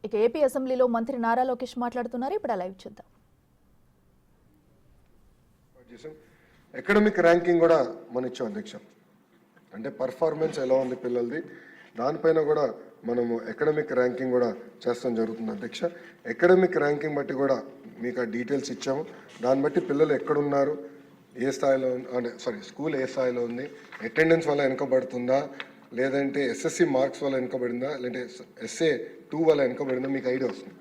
ఇక ఏపీ అసెంబ్లీలో మంత్రి నారా లోకేష్ మాట్లాడుతున్నారు. ఇప్పుడు లైవ్ చూద్దాం. అకాడమిక్ ర్యాంకింగ్ కూడా మనం ఇచ్చాం అధ్యక్ష. అంటే పర్ఫార్మెన్స్ ఎలా ఉంది పిల్లలది, దానిపైన కూడా మనము అకాడమిక్ ర్యాంకింగ్ కూడా చేస్తాం జరుగుతుంది అధ్యక్ష. అకాడమిక్ ర్యాంకింగ్ బట్టి కూడా మీకు ఆ డీటెయిల్స్ ఇచ్చాము. దాన్ని బట్టి పిల్లలు ఎక్కడున్నారు, ఏ స్థాయిలో అంటే స్కూల్ ఏ స్థాయిలో ఉంది, అటెండెన్స్ వల్ల వెనుకబడుతుందా, లేదంటే ఎస్ఎస్సి మార్క్స్ వల్ల వెనుకబడిందా, లేదంటే ఎస్ఏ 2 వల్ల వెనుకబడిందా మీకు ఐడియా వస్తుంది.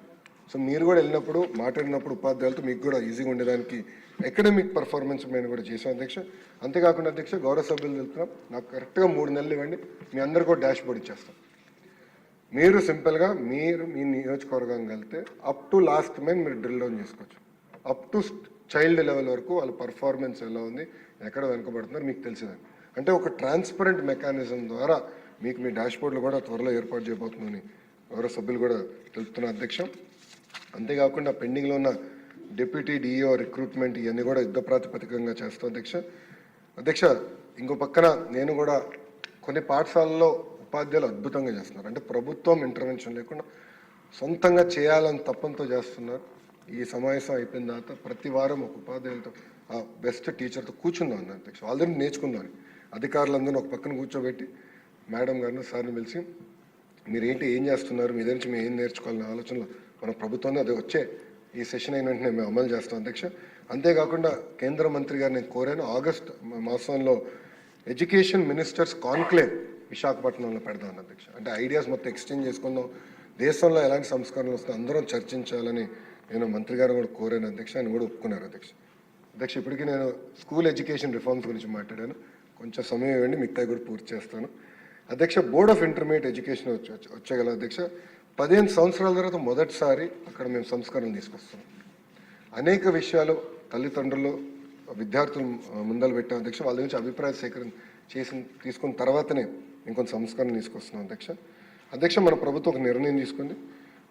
సో మీరు కూడా వెళ్ళినప్పుడు మాట్లాడినప్పుడు ఉపాధ్యాయులతో మీకు కూడా ఈజీగా ఉండేదానికి అకాడమిక్ పర్ఫార్మెన్స్ మేము కూడా చేసాం అధ్యక్ష. అంతేకాకుండా అధ్యక్ష, గౌరవ సభ్యులు తెలుపుతున్నాం, నాకు కరెక్ట్గా 3 నెలలు ఇవ్వండి, మీ అందరు కూడా డాష్ బోర్డ్ ఇచ్చేస్తాం. మీరు సింపుల్గా మీరు మీ నియోజకవర్గం వెళ్తే అప్ టు లాస్ట్ మెయిన్ మీరు డ్రిల్ డౌన్ చేసుకోవచ్చు. అప్ టు చైల్డ్ లెవెల్ వరకు వాళ్ళ పర్ఫార్మెన్స్ ఎలా ఉంది, ఎక్కడ వెనుకబడుతున్నారు మీకు తెలిసేదాన్ని. అంటే ఒక ట్రాన్స్పరెంట్ మెకానిజం ద్వారా మీకు మీ డాష్ బోర్డులు కూడా త్వరలో ఏర్పాటు చేయబోతుందని గౌరవ సభ్యులు కూడా తెలుపుతున్నారు అధ్యక్ష. అంతేకాకుండా పెండింగ్లో ఉన్న డిప్యూటీ డిఈఓ రిక్రూట్మెంట్ ఇవన్నీ కూడా యుద్ధ ప్రాతిపదికంగా చేస్తాం అధ్యక్ష. అధ్యక్ష, ఇంకో పక్కన నేను కూడా కొన్ని పాఠశాలల్లో ఉపాధ్యాయులు అద్భుతంగా చేస్తున్నారు. అంటే ప్రభుత్వం ఇంటర్వెన్షన్ లేకుండా సొంతంగా చేయాలని తప్పంతో చేస్తున్నారు. ఈ సమావేశం అయిపోయిన తర్వాత ప్రతి వారం ఒక ఉపాధ్యాయులతో ఆ బెస్ట్ టీచర్తో కూర్చుందాం అధ్యక్ష. ఆల్రెడీ నేర్చుకుందాం. అధికారులందరూ ఒక పక్కన కూర్చోబెట్టి మేడం గారిని సార్ని పిలిచి మీరు ఏం చేస్తున్నారు, మీ దగ్గర నుంచి మేము ఏం నేర్చుకోవాలనే ఆలోచనలో మన ప్రభుత్వాన్ని అది వచ్చే ఈ సెషన్ అయిన వెంటనే మేము అమలు చేస్తాం అధ్యక్ష. అంతేకాకుండా కేంద్ర మంత్రి గారు నేను కోరాను, ఆగస్ట్ మాసంలో ఎడ్యుకేషన్ మినిస్టర్స్ కాన్క్లేవ్ విశాఖపట్నంలో పెడదాం అధ్యక్ష. అంటే ఐడియాస్ మొత్తం ఎక్స్చేంజ్ చేసుకుందాం, దేశంలో ఎలాంటి సంస్కరణలు వస్తే అందరం చర్చించాలని నేను మంత్రి గారు కూడా కోరాను అధ్యక్ష. ఆయన కూడా ఒప్పుకున్నారు అధ్యక్ష. అధ్యక్ష, ఇప్పటికీ నేను స్కూల్ ఎడ్యుకేషన్ రిఫార్మ్స్ గురించి మాట్లాడాను, కొంచెం సమయం ఇవ్వండి, మిగతా కూడా పూర్తి చేస్తాను అధ్యక్ష. బోర్డ్ ఆఫ్ ఇంటర్మీడియట్ ఎడ్యుకేషన్ వచ్చేగల అధ్యక్ష. 15 సంవత్సరాల తర్వాత మొదటిసారి అక్కడ మేము సంస్కరణలు తీసుకొస్తున్నాం. అనేక విషయాలు తల్లిదండ్రులు విద్యార్థులు ముందలు పెట్టాం అధ్యక్ష. వాళ్ళ నుంచి అభిప్రాయ సేకరణ తీసుకున్న తర్వాతనే ఇంకొంత సంస్కరణ తీసుకొస్తున్నాం అధ్యక్ష. మన ప్రభుత్వం ఒక నిర్ణయం తీసుకుంది,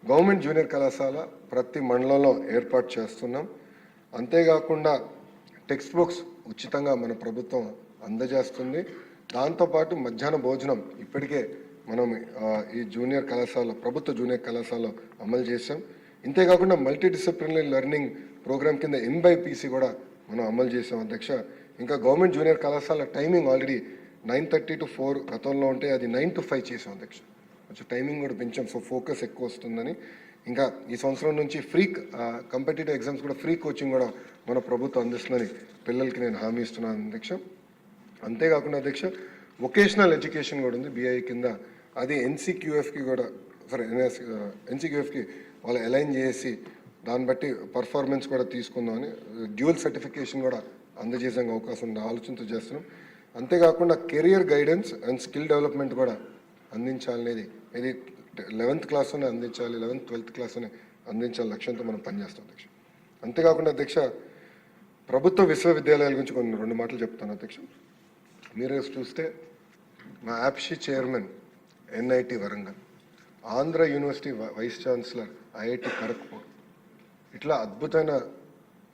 గవర్నమెంట్ జూనియర్ కళాశాల ప్రతి మండలంలో ఏర్పాటు చేస్తున్నాం. అంతేకాకుండా టెక్స్ట్ బుక్స్ ఉచితంగా మన ప్రభుత్వం అందజేస్తుంది. దాంతోపాటు మధ్యాహ్న భోజనం ఇప్పటికే మనం ఈ జూనియర్ కళాశాల ప్రభుత్వ జూనియర్ కళాశాలలో అమలు చేసాం. ఇంతేకాకుండా మల్టీ డిసిప్లినరీ లెర్నింగ్ ప్రోగ్రామ్ కింద MBPC కూడా మనం అమలు చేసాం అధ్యక్ష. ఇంకా గవర్నమెంట్ జూనియర్ కళాశాల టైమింగ్ ఆల్రెడీ 9:30 to 4 గతంలో ఉంటే అది 9 to 5 చేసాం అధ్యక్ష. కొంచెం టైమింగ్ కూడా పెంచాం, సో ఫోకస్ ఎక్కువ వస్తుందని. ఇంకా ఈ సంవత్సరం నుంచి ఫ్రీ కాంపిటేటివ్ ఎగ్జామ్స్ కూడా ఫ్రీ కోచింగ్ కూడా మన ప్రభుత్వం అందిస్తుందని పిల్లలకి నేను హామీ ఇస్తున్నాను అధ్యక్ష. అంతేకాకుండా అధ్యక్ష, వొకేషనల్ ఎడ్యుకేషన్ కూడా ఉంది BI కింద, అది NCQFకి కూడా NCQFకి వాళ్ళు అలైన్ చేసి దాన్ని బట్టి పర్ఫార్మెన్స్ కూడా తీసుకుందామని డ్యూయల్ సర్టిఫికేషన్ కూడా అందజేసే అవకాశం ఉంది, ఆలోచనతో చేస్తున్నాం. అంతేకాకుండా career guidance and skill development కూడా అందించాలనేది, ఇది 11th క్లాస్లోనే అందించాలి, 11th 12th క్లాస్లోనే అందించాలి లక్ష్యంతో మనం పనిచేస్తాం అధ్యక్ష. అంతేకాకుండా అధ్యక్ష, ప్రభుత్వ విశ్వవిద్యాలయాల గురించి కొన్ని 2 మాటలు చెప్తాను అధ్యక్ష. మీరు చూస్తే మా యాప్షి chairman NIT Warangal, Andhra university vice chancellor IIT Kharagpur, ఇట్లా అద్భుతమైన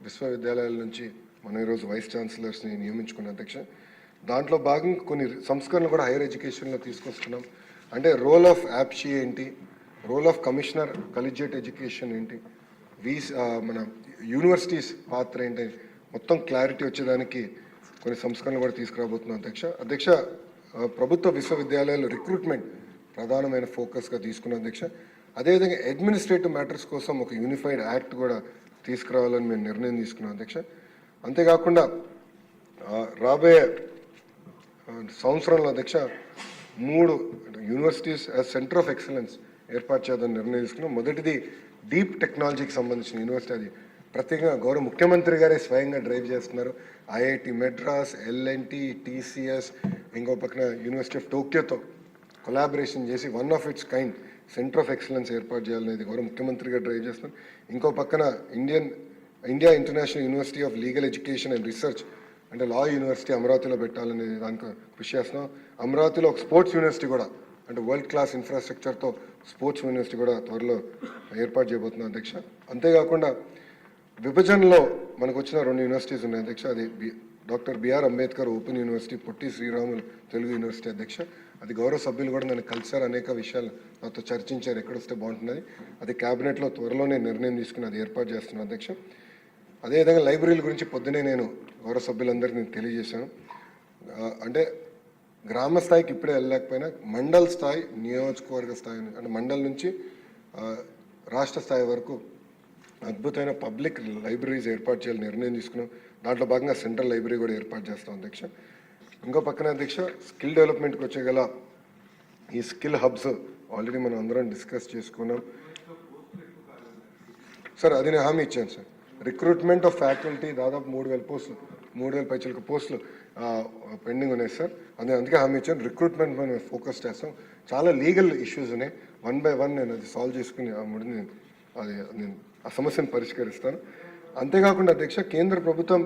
విశ్వవిద్యాలయాల నుంచి మనం ఈరోజు వైస్ ఛాన్సలర్స్ని నియమించుకున్న అధ్యక్ష. దాంట్లో భాగంగా కొన్ని సంస్కరణలు కూడా హైయర్ ఎడ్యుకేషన్లో తీసుకొస్తున్నాం. అంటే రోల్ ఆఫ్ యాప్షి ఏంటి, రోల్ ఆఫ్ కమిషనర్ కలిజియేట్ ఎడ్యుకేషన్ ఏంటి, మన యూనివర్సిటీస్ పాత్ర ఏంటి, మొత్తం క్లారిటీ వచ్చేదానికి కొన్ని సంస్కరణలు కూడా తీసుకురాబోతున్నాం అధ్యక్ష. ప్రభుత్వ విశ్వవిద్యాలయాలు రిక్రూట్మెంట్ ప్రధానమైన ఫోకస్గా తీసుకున్నాం అధ్యక్ష. అదేవిధంగా అడ్మినిస్ట్రేటివ్ మ్యాటర్స్ కోసం ఒక యూనిఫైడ్ యాక్ట్ కూడా తీసుకురావాలని మేము నిర్ణయం తీసుకున్నాం అధ్యక్ష. అంతేకాకుండా రాబోయే సంవత్సరంలో అధ్యక్ష 3 universities as centre of excellence ఏర్పాటు చేద్దామని నిర్ణయం తీసుకున్నాం. మొదటిది డీప్ టెక్నాలజీకి సంబంధించిన యూనివర్సిటీ, అది ప్రత్యేకంగా గౌరవ ముఖ్యమంత్రి గారే స్వయంగా డ్రైవ్ చేస్తున్నారు. IIT మెడ్రాస్, LNT, TCS, ఇంకో పక్కన యూనివర్సిటీ ఆఫ్ టోక్యోతో కొలాబరేషన్ చేసి one of it's kind centre of excellence ఏర్పాటు చేయాలనేది గౌరవ ముఖ్యమంత్రి గారు డ్రైవ్ చేస్తున్నారు. ఇంకో పక్కన India international university of legal education and research, అంటే లా యూనివర్సిటీ అమరావతిలో పెట్టాలనేది దానికి కృషి చేస్తున్నాం. అమరావతిలో ఒక స్పోర్ట్స్ యూనివర్సిటీ కూడా, అంటే వరల్డ్ క్లాస్ ఇన్ఫ్రాస్ట్రక్చర్తో స్పోర్ట్స్ యూనివర్సిటీ కూడా త్వరలో ఏర్పాటు చేయబోతున్నాం అధ్యక్ష. అంతేకాకుండా విభజనలో మనకు వచ్చిన 2 యూనివర్సిటీస్ ఉన్నాయి అధ్యక్ష. అది doctor BR Ambedkar open university, Potti Sriramulu Telugu university అధ్యక్ష. అది గౌరవ సభ్యులు కూడా నన్ను కలిసారు, అనేక విషయాలు నాతో చర్చించారు ఎక్కడొస్తే బాగుంటున్నది. అది క్యాబినెట్లో త్వరలోనే నిర్ణయం తీసుకుని అది ఏర్పాటు చేస్తున్నాను అధ్యక్ష. అదేవిధంగా లైబ్రరీల గురించి పొద్దునే నేను గౌరవ సభ్యులందరికీ నేను తెలియజేశాను. అంటే గ్రామ స్థాయికి ఇప్పుడే వెళ్ళలేకపోయినా మండల్ స్థాయి, నియోజకవర్గ స్థాయి అంటే మండల్ నుంచి రాష్ట్ర స్థాయి వరకు అద్భుతమైన పబ్లిక్ లైబ్రరీస్ ఏర్పాటు చేయాలని నిర్ణయం తీసుకున్నాం. దాంట్లో భాగంగా సెంట్రల్ లైబ్రరీ కూడా ఏర్పాటు చేస్తాం అధ్యక్ష. ఇంకో పక్కన అధ్యక్ష స్కిల్ డెవలప్మెంట్కి వచ్చే గల ఈ స్కిల్ హబ్స్ ఆల్రెడీ మనం అందరం డిస్కస్ చేసుకున్నాం సార్. అది నేను హామీ ఇచ్చాను సార్. రిక్రూట్మెంట్ ఆఫ్ ఫ్యాకల్టీ దాదాపు 3,000 పోస్టులు, 3,000 పైచలకు పోస్టులు పెండింగ్ ఉన్నాయి సార్. అందుకే హామీ ఇచ్చాను. రిక్రూట్మెంట్ మనం ఫోకస్ చేస్తాం. చాలా లీగల్ ఇష్యూస్ ఉన్నాయి, 1 by 1 నేను అది సాల్వ్ చేసుకుని నేను ఆ సమస్యను పరిష్కరిస్తాను. అంతేకాకుండా అధ్యక్ష కేంద్ర ప్రభుత్వం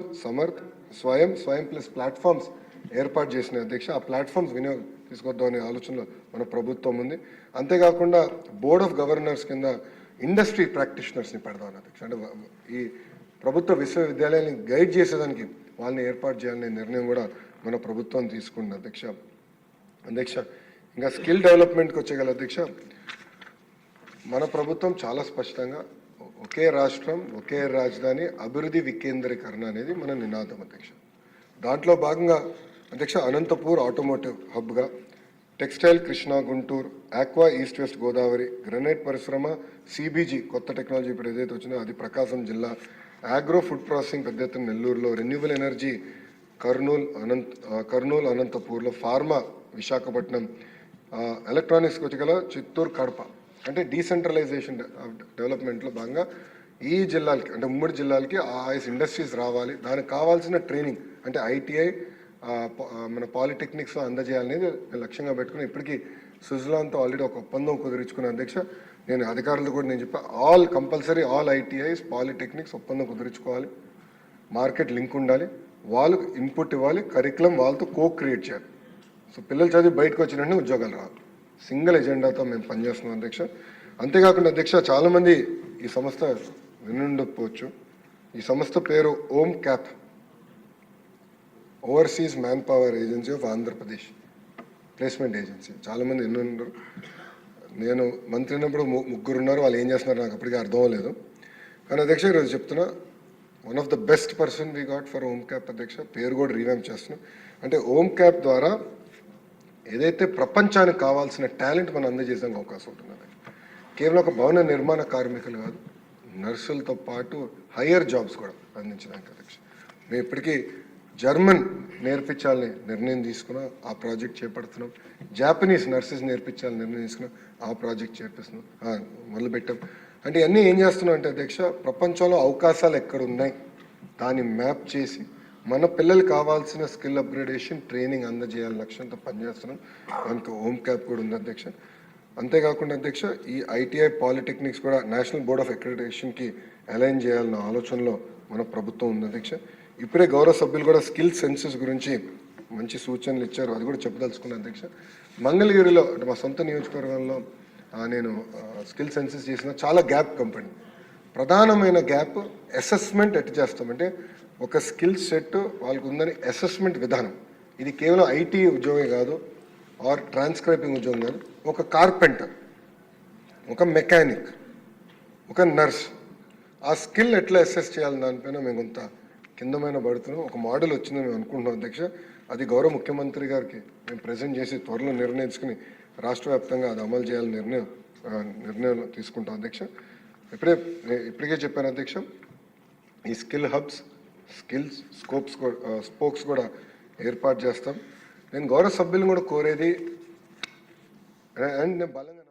స్వయం ప్లస్ ప్లాట్ఫామ్స్ ఏర్పాటు చేసిన అధ్యక్ష. ఆ ప్లాట్ఫామ్స్ వినియోగం తీసుకొద్దాం అనే ఆలోచనలో మన ప్రభుత్వం ఉంది. అంతేకాకుండా బోర్డ్ ఆఫ్ గవర్నర్స్ కింద ఇండస్ట్రీ ప్రాక్టీషనర్స్ని పెడదాం అధ్యక్ష. అంటే ఈ ప్రభుత్వ విశ్వవిద్యాలయాన్ని గైడ్ చేసేదానికి వాళ్ళని ఏర్పాటు చేయాలనే నిర్ణయం కూడా మన ప్రభుత్వం తీసుకుంది అధ్యక్ష. ఇంకా స్కిల్ డెవలప్మెంట్కి వచ్చేగల అధ్యక్ష, మన ప్రభుత్వం చాలా స్పష్టంగా ఒకే రాష్ట్రం ఒకే రాజధాని అభివృద్ధి వికేంద్రీకరణ అనేది మన నినాదం అధ్యక్ష. దాంట్లో భాగంగా అధ్యక్ష అనంతపూర్ ఆటోమోటివ్ హబ్గా, textile Krishna Guntur, aqua east west Godavari, granite పరిశ్రమ, సిబిజీ కొత్త టెక్నాలజీ ఇప్పుడు ఏదైతే వచ్చిందో అది ప్రకాశం జిల్లా, ఆగ్రో ఫుడ్ ప్రాసెసింగ్ పెద్ద ఎత్తున నెల్లూరులో, రెన్యూబుల్ ఎనర్జీ కర్నూలు అనంతపూర్లో, ఫార్మా విశాఖపట్నం, ఎలక్ట్రానిక్స్కి వచ్చగల చిత్తూరు కడప. అంటే డీసెంట్రలైజేషన్ డెవలప్మెంట్లో భాగంగా ఈ జిల్లాలకి అంటే ఉమ్మడి జిల్లాలకి ఇండస్ట్రీస్ రావాలి, దానికి కావాల్సిన ట్రైనింగ్ అంటే ఐటీఐ మన పాలిటెక్నిక్స్ అందజేయాలనేది లక్ష్యంగా పెట్టుకుని ఇప్పటికీ స్విట్జర్లాండ్తో ఆల్రెడీ ఒక ఒప్పందం కుదిరించుకున్న అధ్యక్ష. నేను అధికారులు కూడా నేను చెప్పా కంపల్సరీ ఆల్ ఐటీఐస్ పాలిటెక్నిక్స్ ఒప్పందం కుదిరించుకోవాలి, మార్కెట్ లింక్ ఉండాలి, వాళ్ళు ఇన్పుట్ ఇవ్వాలి, కరికులం వాళ్ళతో క్రియేట్ చేయాలి. సో పిల్లలు చదివి బయటకు వచ్చిన వెంటనే ఉద్యోగాలు రావాలి. సింగిల్ ఎజెండాతో మేము పనిచేస్తున్నాం అధ్యక్ష. అంతేకాకుండా అధ్యక్ష చాలామంది ఈ సంస్థ వినుండకపోవచ్చు. ఈ సంస్థ పేరు ohm cap, overseas man power agency of Andhra Pradesh placement agency. చాలామంది ఉన్నారు. నేను మంత్రి అయినప్పుడు 3 ఉన్నారు, వాళ్ళు ఏం చేస్తున్నారు నాకు అప్పటికీ అర్థం అవ్వలేదు. కానీ అధ్యక్ష ఈరోజు చెప్తున్నా, one of the best person we got for ohm cap అధ్యక్ష. పేరు కూడా రీవ్యాంప్ చేస్తున్నాం. అంటే ఓమ్ క్యాప్ ద్వారా ఏదైతే ప్రపంచానికి కావాల్సిన టాలెంట్ మనం అందజేసానికి అవకాశం ఉంటుంది. కేవలం ఒక భవన నిర్మాణ కార్మికులు కాదు, నర్సులతో పాటు హయ్యర్ జాబ్స్ కూడా అందించడానికి అధ్యక్ష. మేము ఇప్పటికీ జర్మన్ నేర్పించాలని నిర్ణయం తీసుకున్నాం, ఆ ప్రాజెక్ట్ చేపడుతున్నాం. జాపనీస్ నర్సెస్ నేర్పించాలని నిర్ణయం తీసుకున్నాం, ఆ ప్రాజెక్ట్ చేపిస్తున్నాం, మొదలుపెట్టాం. అంటే ఇవన్నీ ఏం చేస్తున్నాం అంటే అధ్యక్ష, ప్రపంచంలో అవకాశాలు ఎక్కడున్నాయి దాన్ని మ్యాప్ చేసి మన పిల్లలకు కావాల్సిన స్కిల్ అప్గ్రేడేషన్ ట్రైనింగ్ అందజేయాలని లక్ష్యంతో పనిచేస్తున్నాం. దానికి హోమ్ క్యాప్ కూడా ఉంది అధ్యక్ష. అంతేకాకుండా అధ్యక్ష ఈ ఐటీఐ పాలిటెక్నిక్స్ కూడా నేషనల్ బోర్డ్ ఆఫ్ అక్రిడిటేషన్కి అలైన్ చేయాలన్న ఆలోచనలో మన ప్రభుత్వం ఉంది అధ్యక్ష. ఇప్పుడే గౌరవ సభ్యులు కూడా స్కిల్ సెన్సెస్ గురించి మంచి సూచనలు ఇచ్చారు, అది కూడా చెప్పదలుచుకున్నాను అధ్యక్ష. మంగళగిరిలో అంటే మా సొంత నియోజకవర్గంలో నేను స్కిల్ సెన్సెస్ చేసిన చాలా గ్యాప్ కంపెనీ. ప్రధానమైన గ్యాప్ అసెస్మెంట్ ఎట్లా చేస్తామంటే ఒక స్కిల్ సెట్ వాళ్ళకు ఉందని అసెస్మెంట్ విధానం. ఇది కేవలం ఐటీ ఉద్యోగమే కాదు, ఆర్ ట్రాన్స్క్రైబింగ్ ఉద్యోగం కాదు. ఒక కార్పెంటర్, ఒక మెకానిక్, ఒక నర్స్, ఆ స్కిల్ ఎట్లా అసెస్ చేయాలని దానిపైన మేము కొంత కిందమైన పడుతున్నాం. ఒక మోడల్ వచ్చిందని మేము అనుకుంటున్నాం అధ్యక్ష. అది గౌరవ ముఖ్యమంత్రి గారికి మేము ప్రజెంట్ చేసి త్వరలో నిర్ణయించుకుని రాష్ట్ర వ్యాప్తంగా అది అమలు చేయాలని నిర్ణయం తీసుకుంటాం అధ్యక్ష. ఇప్పటికే చెప్పాను అధ్యక్ష, ఈ స్కిల్ హబ్స్, స్కిల్స్ స్పోక్స్ కూడా ఏర్పాటు చేస్తాం. నేను గౌరవ సభ్యులను కూడా కోరేది, అండ్ నేను బలంగా